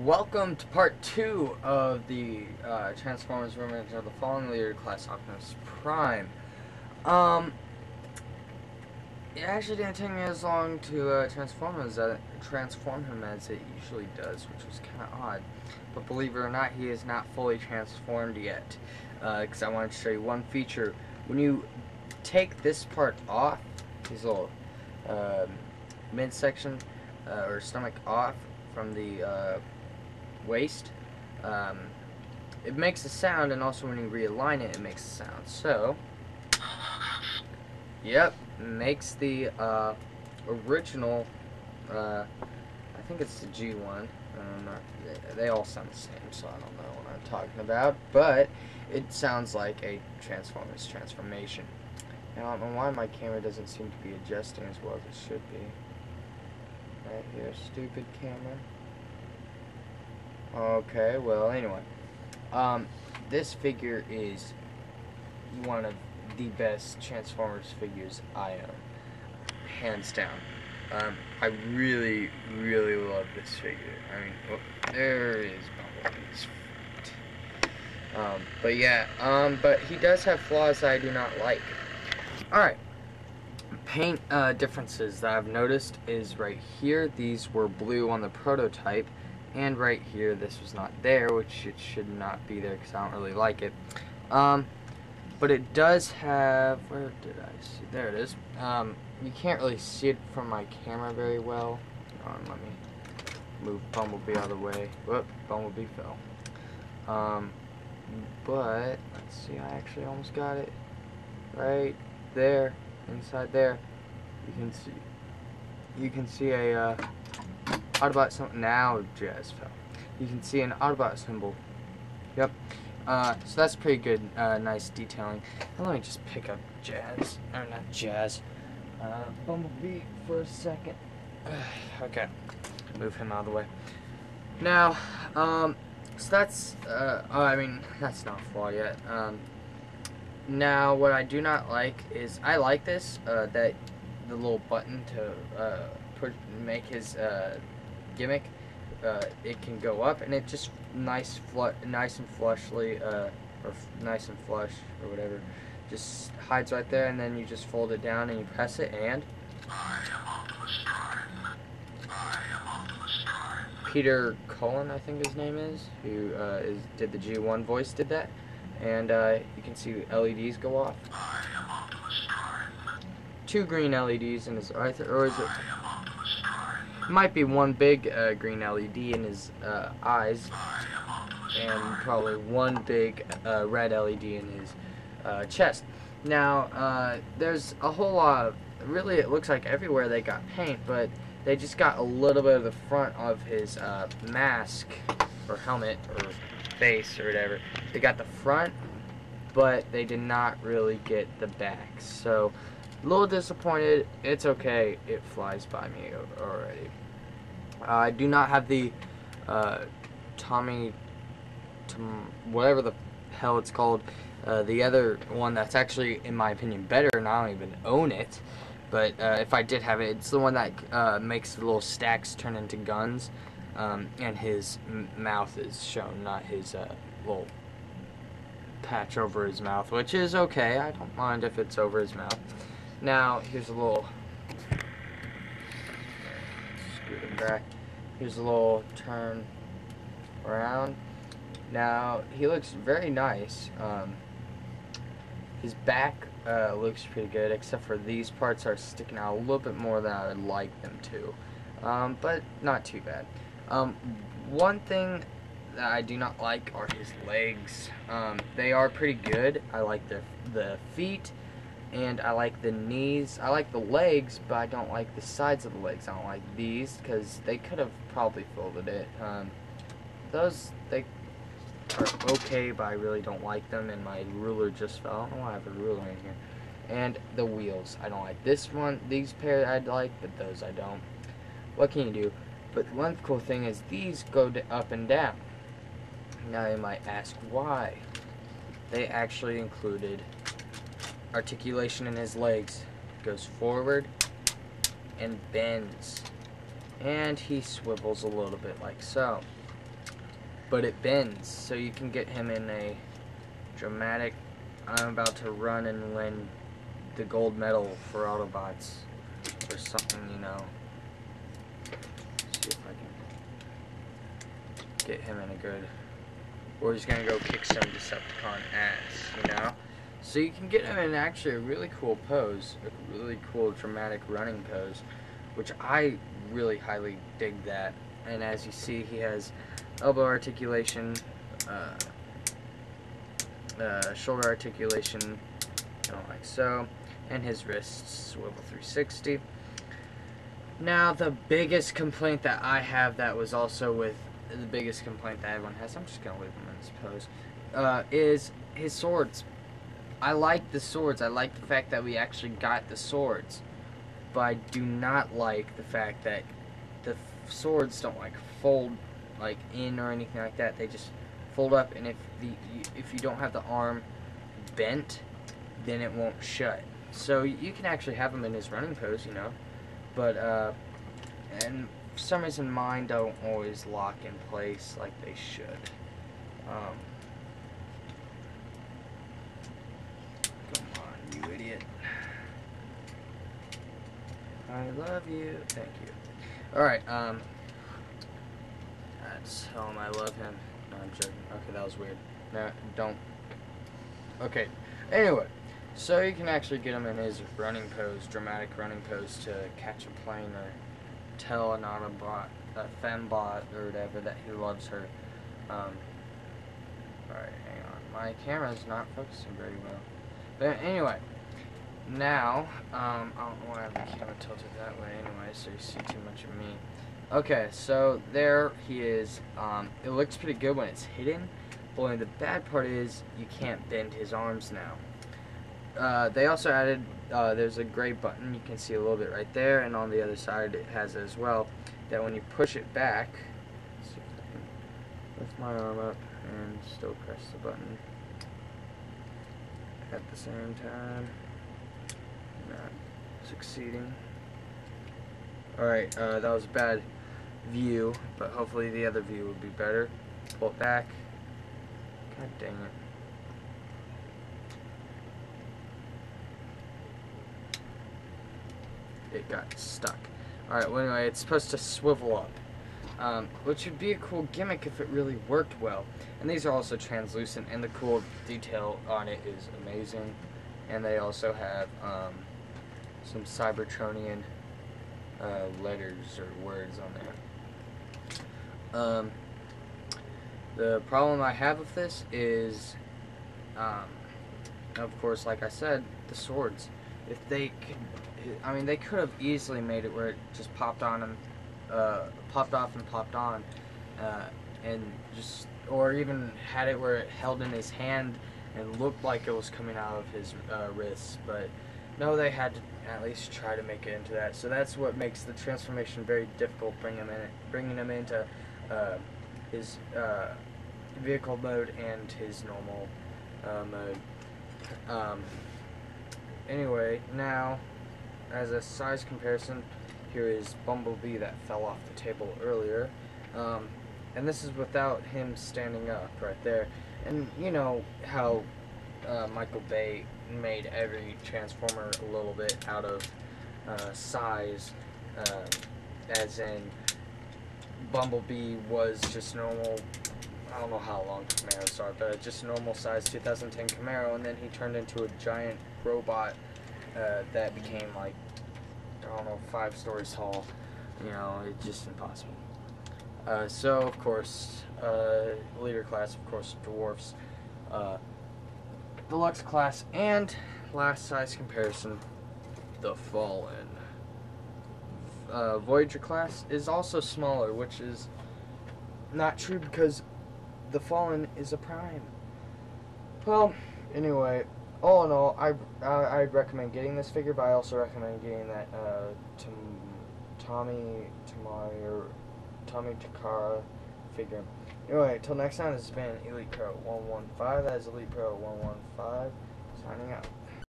Welcome to part 2 of the Transformers Revenge of the Fallen Leader class Optimus Prime. It actually didn't take me as long to transform him as it usually does, which was kind of odd. But believe it or not, he is not fully transformed yet. Because I wanted to show you one feature. When you take this part off, his little midsection or stomach off from the waist, it makes a sound, and also when you realign it, it makes a sound. So, yep, makes the original, I think it's the G1, they all sound the same, so I don't know what I'm talking about, but it sounds like a Transformers transformation. Now, I don't know why my camera doesn't seem to be adjusting as well as it should be. Right here, stupid camera. Okay, well, anyway. This figure is one of the best Transformers figures I own. Hands down. I really, really love this figure. I mean, oh, there is Bumblebee's foot. But yeah, but he does have flaws that I do not like. Alright. Paint differences that I've noticed is right here. These were blue on the prototype. And right here, this was not there, which it should not be there because I don't really like it. But it does have, where did I see? There it is. You can't really see it from my camera very well. Let me move Bumblebee out of the way. Whoop, Bumblebee fell. But let's see, I actually almost got it right there, inside there. You can see a Autobot symbol. Now Jazz fell. You can see an Autobot symbol. Yep. So that's pretty good, nice detailing. Now let me just pick up Jazz, or not Jazz, Bumblebee for a second. Okay, move him out of the way. Now, so that's, I mean, that's not a flaw yet. Now, what I do not like is, I like this, that the little button to make his gimmick, it can go up, and it just nice and flushly, or nice and flush, or whatever, just hides right there, and then you just fold it down and you press it, and I am Optimus Prime. I am Optimus Prime. Peter Cullen, I think his name is, who did the G1 voice, did that, and you can see LEDs go off. I am Optimus Prime. 2 green LEDs in his, or is it? Might be one big green LED in his eyes, and probably one big red LED in his chest. Now, there's a whole lot of, really it looks like everywhere they got paint, but they just got a little bit of the front of his mask, or helmet, or face, or whatever. They got the front, but they did not really get the back. So, a little disappointed. It's okay. It flies by me already. I do not have the whatever the hell it's called. The other one that's actually, in my opinion, better, and I don't even own it. But if I did have it, it's the one that makes the little stacks turn into guns, and his mouth is shown, not his little patch over his mouth, which is okay. I don't mind if it's over his mouth. Now, here's a little, scoot him back. Here's a little turn around. Now, he looks very nice. His back looks pretty good, except for these parts are sticking out a little bit more than I would like them to. But not too bad. One thing that I do not like are his legs. They are pretty good. I like the feet, and I like the knees. I like the legs, but I don't like the sides of the legs. I don't like these, because they could have probably folded it. Those, they are okay, but I really don't like them, and my ruler just fell. I don't know why I have a ruler in here. And the wheels. I don't like this one. These pair I'd like, but those I don't. What can you do? But one cool thing is these go up and down. Now you might ask why. They actually included articulation in his legs. Goes forward and bends, and he swivels a little bit like so. but it bends, so you can get him in a dramatic, I'm about to run and win the gold medal for Autobots, or something, you know. Let's see if I can get him in a good, or he's gonna go kick some Decepticon ass, you know. So you can get him in actually a really cool pose, a really cool dramatic running pose, which I really highly dig that. And as you see, he has elbow articulation, shoulder articulation, like so, and his wrists swivel 360. Now, the biggest complaint that I have, that was also with the biggest complaint that everyone has, I'm just going to leave him in this pose, is his swords. I like the swords. I like the fact that we actually got the swords. But I do not like the fact that the swords don't like fold like in or anything like that. They just fold up, and if you don't have the arm bent, then it won't shut. So you can actually have him in his running pose, you know. But and for some reason mine don't always lock in place like they should. Come on, you idiot. I love you. Thank you. Alright, let's tell him I love him. No, I'm joking. Okay, that was weird. No, don't. Okay, anyway, so you can actually get him in his running pose, dramatic running pose, to catch a plane or tell an Autobot, a fembot, or whatever, that he loves her. Alright, hang on. My camera's not focusing very well. But anyway, now, I don't know why I have the camera tilted that way anyway, so you see too much of me. Okay, so there he is. It looks pretty good when it's hidden. Only the bad part is you can't bend his arms now. They also added, there's a gray button, you can see a little bit right there, and on the other side it has it as well, that when you push it back, let's see if I can lift my arm up and still press the button at the same time. Not succeeding. Alright, that was a bad view, but hopefully the other view will be better. Pull it back. God dang it. It got stuck. Alright, well anyway, it's supposed to swivel up. Which would be a cool gimmick if it really worked well. And these are also translucent, and the cool detail on it is amazing. And they also have some Cybertronian letters or words on there. The problem I have with this is, of course, like I said, the swords. If they could, I mean, they could have easily made it where it just popped on and popped off and popped on, and just, or even had it where it held in his hand and looked like it was coming out of his wrist. But no, they had to at least try to make it into that. So that's what makes the transformation very difficult, bringing him into his vehicle mode and his normal mode. Anyway, now, as a size comparison, here is Bumblebee that fell off the table earlier. And this is without him standing up right there. And you know how Michael Bay made every Transformer a little bit out of size, as in Bumblebee was just normal, I don't know how long Camaros are, but just normal size 2010 Camaro, and then he turned into a giant robot that became like, I don't know, 5 stories tall. You know, it's just impossible. So of course, leader class, of course, dwarfs, deluxe class, and last size comparison, the Fallen. Voyager class is also smaller, which is not true because the Fallen is a prime. Well, anyway, all in all, I'd recommend getting this figure, but I also recommend getting that Tommy Takara figure. Anyway, until next time, this has been Elite Pro 115. That is Elite Pro 115, signing out.